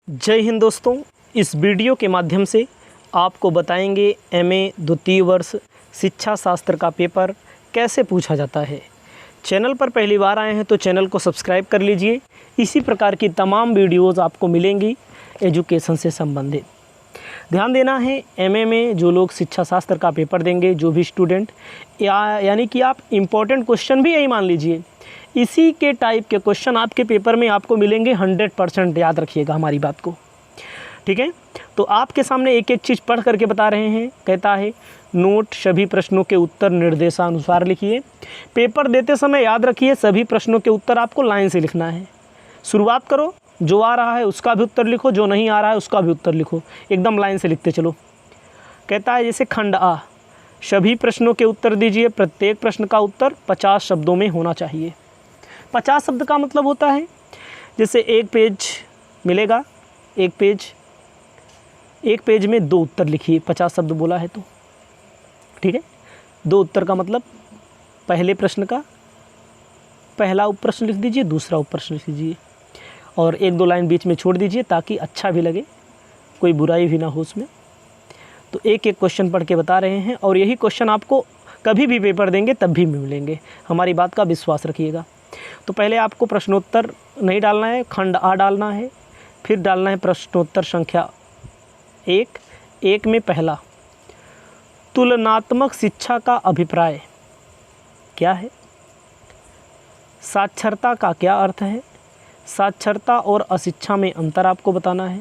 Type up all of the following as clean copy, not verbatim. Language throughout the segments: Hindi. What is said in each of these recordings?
जय हिंद दोस्तों, इस वीडियो के माध्यम से आपको बताएंगे एमए द्वितीय वर्ष शिक्षा शास्त्र का पेपर कैसे पूछा जाता है। चैनल पर पहली बार आए हैं तो चैनल को सब्सक्राइब कर लीजिए। इसी प्रकार की तमाम वीडियोज़ आपको मिलेंगी एजुकेशन से संबंधित। ध्यान देना है, एमए में जो लोग शिक्षा शास्त्र का पेपर देंगे, जो भी स्टूडेंट, यानी कि आप इम्पोर्टेंट क्वेश्चन भी यही मान लीजिए, इसी के टाइप के क्वेश्चन आपके पेपर में आपको मिलेंगे 100%। याद रखिएगा हमारी बात को, ठीक है। तो आपके सामने एक एक चीज़ पढ़ करके बता रहे हैं। कहता है नोट, सभी प्रश्नों के उत्तर निर्देशानुसार लिखिए। पेपर देते समय याद रखिए सभी प्रश्नों के उत्तर आपको लाइन से लिखना है। शुरुआत करो, जो आ रहा है उसका भी उत्तर लिखो, जो नहीं आ रहा है उसका भी उत्तर लिखो, एकदम लाइन से लिखते चलो। कहता है जैसे खंड आ, सभी प्रश्नों के उत्तर दीजिए। प्रत्येक प्रश्न का उत्तर 50 शब्दों में होना चाहिए। 50 शब्द का मतलब होता है जैसे एक पेज मिलेगा, एक पेज में 2 उत्तर लिखिए। 50 शब्द बोला है तो ठीक है। 2 उत्तर का मतलब पहले प्रश्न का पहला उपप्रश्न लिख दीजिए, दूसरा उपप्रश्न लिख दीजिए, और 1-2 लाइन बीच में छोड़ दीजिए ताकि अच्छा भी लगे, कोई बुराई भी ना हो उसमें। तो एक एक क्वेश्चन पढ़ के बता रहे हैं, और यही क्वेश्चन आपको कभी भी पेपर देंगे तब भी मिलेंगे। हमारी बात का विश्वास रखिएगा। तो पहले आपको प्रश्नोत्तर नहीं डालना है, खंड आ डालना है। फिर डालना है प्रश्नोत्तर संख्या 1 में पहला, तुलनात्मक शिक्षा का अभिप्राय क्या है? साक्षरता का क्या अर्थ है? साक्षरता और अशिक्षा में अंतर आपको बताना है।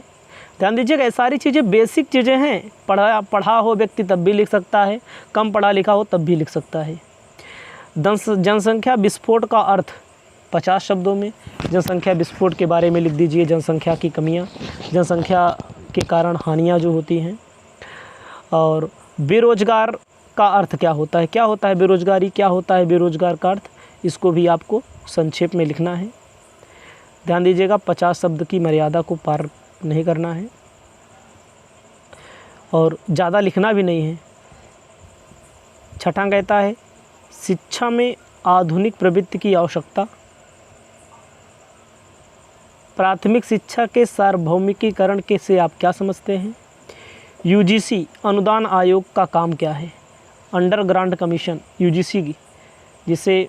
ध्यान दीजिएगा, ये सारी चीज़ें बेसिक चीज़ें हैं। पढ़ा हो व्यक्ति तब भी लिख सकता है, कम पढ़ा लिखा हो तब भी लिख सकता है। जनसंख्या विस्फोट का अर्थ 50 शब्दों में। जनसंख्या विस्फोट के बारे में लिख दीजिए, जनसंख्या की कमियां, जनसंख्या के कारण हानियां जो होती हैं। और बेरोजगार का अर्थ क्या होता है? क्या होता है बेरोजगारी? क्या होता है बेरोजगार का अर्थ? इसको भी आपको संक्षेप में लिखना है। ध्यान दीजिएगा, 50 शब्द की मर्यादा को पार नहीं करना है और ज़्यादा लिखना भी नहीं है। छठा कहता है शिक्षा में आधुनिक प्रवृत्ति की आवश्यकता। प्राथमिक शिक्षा के सार्वभौमिकीकरण के से आप क्या समझते हैं? यूजीसी अनुदान आयोग का काम क्या है? अंडर ग्रांट कमीशन, यूजीसी की, जिसे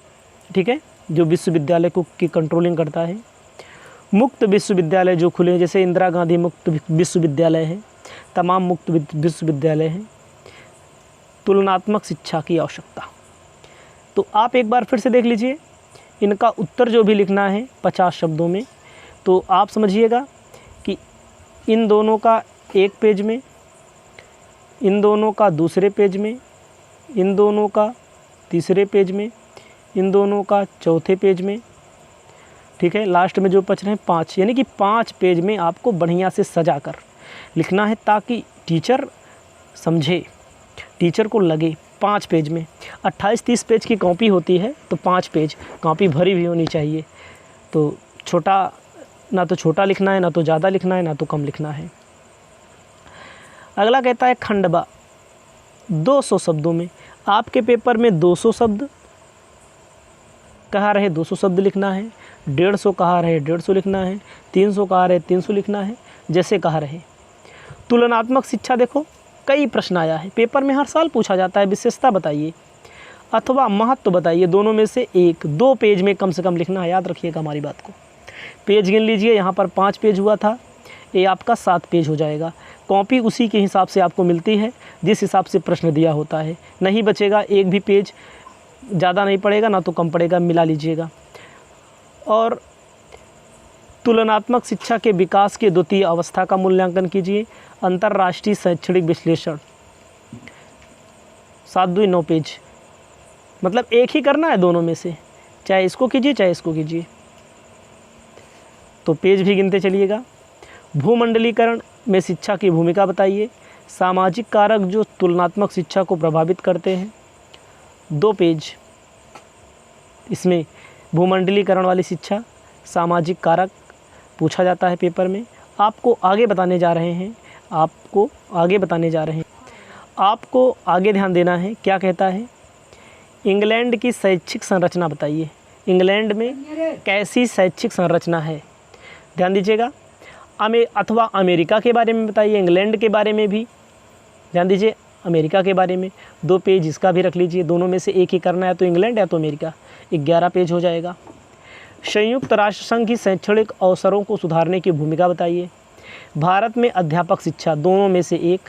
ठीक है, जो विश्वविद्यालय को की कंट्रोलिंग करता है। मुक्त विश्वविद्यालय जो खुले हैं, जैसे इंदिरा गांधी मुक्त विश्वविद्यालय है, तमाम मुक्त विश्वविद्यालय हैं। तुलनात्मक शिक्षा की आवश्यकता। तो आप एक बार फिर से देख लीजिए, इनका उत्तर जो भी लिखना है 50 शब्दों में। तो आप समझिएगा कि इन दोनों का एक पेज में, इन दोनों का दूसरे पेज में, इन दोनों का तीसरे पेज में, इन दोनों का चौथे पेज में, ठीक है। लास्ट में जो बच रहे हैं 5, यानी कि 5 पेज में आपको बढ़िया से सजा कर लिखना है ताकि टीचर समझे, टीचर को लगे। 5 पेज में 28-30 पेज की कॉपी होती है, तो 5 पेज कॉपी भरी भी होनी चाहिए। तो छोटा, ना तो छोटा लिखना है, ना तो ज़्यादा लिखना है, ना तो कम लिखना है। अगला कहता है खंडबा, 200 शब्दों में। आपके पेपर में 200 शब्द कहा रहे 200 शब्द लिखना है, 150 कहा रहे 150 लिखना है, 300 कहा रहे 300 लिखना है, जैसे कहा रहे। तुलनात्मक शिक्षा, देखो कई प्रश्न आया है पेपर में, हर साल पूछा जाता है। विशेषता बताइए अथवा महत्व बताइए, दोनों में से 1-2 पेज में कम से कम लिखना है। याद रखिएगा हमारी बात को। पेज गिन लीजिए, यहाँ पर 5 पेज हुआ था, ये आपका 7 पेज हो जाएगा। कॉपी उसी के हिसाब से आपको मिलती है जिस हिसाब से प्रश्न दिया होता है, नहीं बचेगा एक भी पेज, ज़्यादा नहीं पड़ेगा ना तो कम पड़ेगा, मिला लीजिएगा। और तुलनात्मक शिक्षा के विकास की द्वितीय अवस्था का मूल्यांकन कीजिए। अंतर्राष्ट्रीय शैक्षणिक विश्लेषण, 7-2-9 पेज, मतलब एक ही करना है दोनों में से, चाहे इसको कीजिए चाहे इसको कीजिए। तो पेज भी गिनते चलिएगा। भूमंडलीकरण में शिक्षा की भूमिका बताइए। सामाजिक कारक जो तुलनात्मक शिक्षा को प्रभावित करते हैं, 2 पेज। इसमें भूमंडलीकरण वाली शिक्षा, सामाजिक कारक पूछा जाता है पेपर में। आपको आगे बताने जा रहे हैं, आपको आगे ध्यान देना है। क्या कहता है? इंग्लैंड की शैक्षिक संरचना बताइए। इंग्लैंड में कैसी शैक्षिक संरचना है? ध्यान दीजिएगा, अथवा अमेरिका के बारे में बताइए, इंग्लैंड के बारे में भी ध्यान दीजिए, अमेरिका के बारे में 2 पेज इसका भी रख लीजिए, दोनों में से एक ही करना है, तो इंग्लैंड या तो अमेरिका, 11 पेज हो जाएगा। संयुक्त राष्ट्र संघ की शैक्षणिक अवसरों को सुधारने की भूमिका बताइए। भारत में अध्यापक शिक्षा, दोनों में से एक,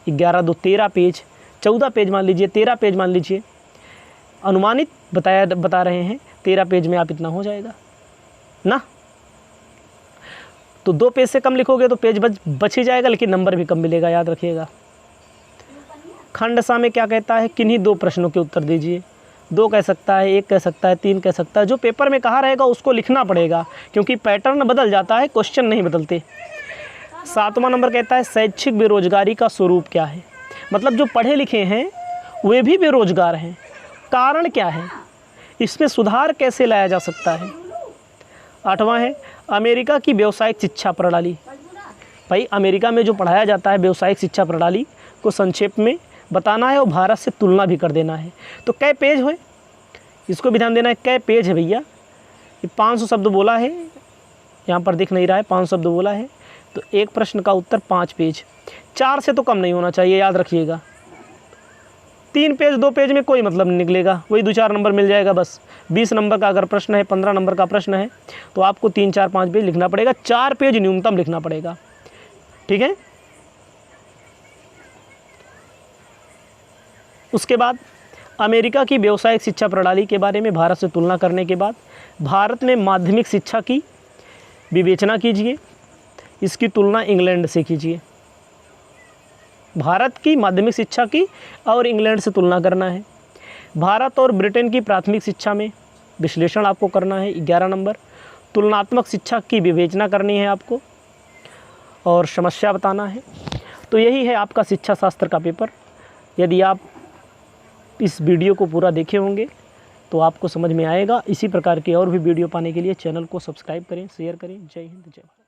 11 2 13 पेज, 14 पेज मान लीजिए, 13 पेज मान लीजिए, अनुमानित बता रहे हैं, 13 पेज में आप इतना हो जाएगा ना। तो 2 पेज से कम लिखोगे तो पेज बच ही जाएगा, लेकिन नंबर भी कम मिलेगा, याद रखिएगा। खंड सा में क्या कहता है, किन्हीं 2 प्रश्नों के उत्तर दीजिए। 2 कह सकता है, 1 कह सकता है, 3 कह सकता है, जो पेपर में कहा रहेगा उसको लिखना पड़ेगा, क्योंकि पैटर्न बदल जाता है, क्वेश्चन नहीं बदलते। 7वां नंबर कहता है शैक्षिक बेरोजगारी का स्वरूप क्या है। मतलब जो पढ़े लिखे हैं वे भी बेरोजगार हैं, कारण क्या है, इसमें सुधार कैसे लाया जा सकता है। 8वां है अमेरिका की व्यावसायिक शिक्षा प्रणाली। भाई अमेरिका में जो पढ़ाया जाता है व्यावसायिक शिक्षा प्रणाली को संक्षेप में बताना है और भारत से तुलना भी कर देना है। तो कै पेज हुए, इसको भी ध्यान देना है, कै पेज है भैया। ये 500 शब्द बोला है, यहाँ पर दिख नहीं रहा है, 500 शब्द बोला है, तो एक प्रश्न का उत्तर 5 पेज, 4 से तो कम नहीं होना चाहिए, याद रखिएगा। 3 पेज 2 पेज में कोई मतलब नहीं निकलेगा, वही 2-4 नंबर मिल जाएगा बस। 20 नंबर का अगर प्रश्न है, 15 नंबर का प्रश्न है, तो आपको 3 4 5 पेज लिखना पड़ेगा, 4 पेज न्यूनतम लिखना पड़ेगा, ठीक है। उसके बाद अमेरिका की व्यावसायिक शिक्षा प्रणाली के बारे में भारत से तुलना करने के बाद भारत में माध्यमिक शिक्षा की विवेचना कीजिए, इसकी तुलना इंग्लैंड से कीजिए। भारत की माध्यमिक शिक्षा की और इंग्लैंड से तुलना करना है। भारत और ब्रिटेन की प्राथमिक शिक्षा में विश्लेषण आपको करना है, 11 नंबर। तुलनात्मक शिक्षा की विवेचना करनी है आपको और समस्या बताना है। तो यही है आपका शिक्षा शास्त्र का पेपर। यदि आप इस वीडियो को पूरा देखे होंगे तो आपको समझ में आएगा। इसी प्रकार के और भी वीडियो पाने के लिए चैनल को सब्सक्राइब करें, शेयर करें। जय हिंद, जय भारत।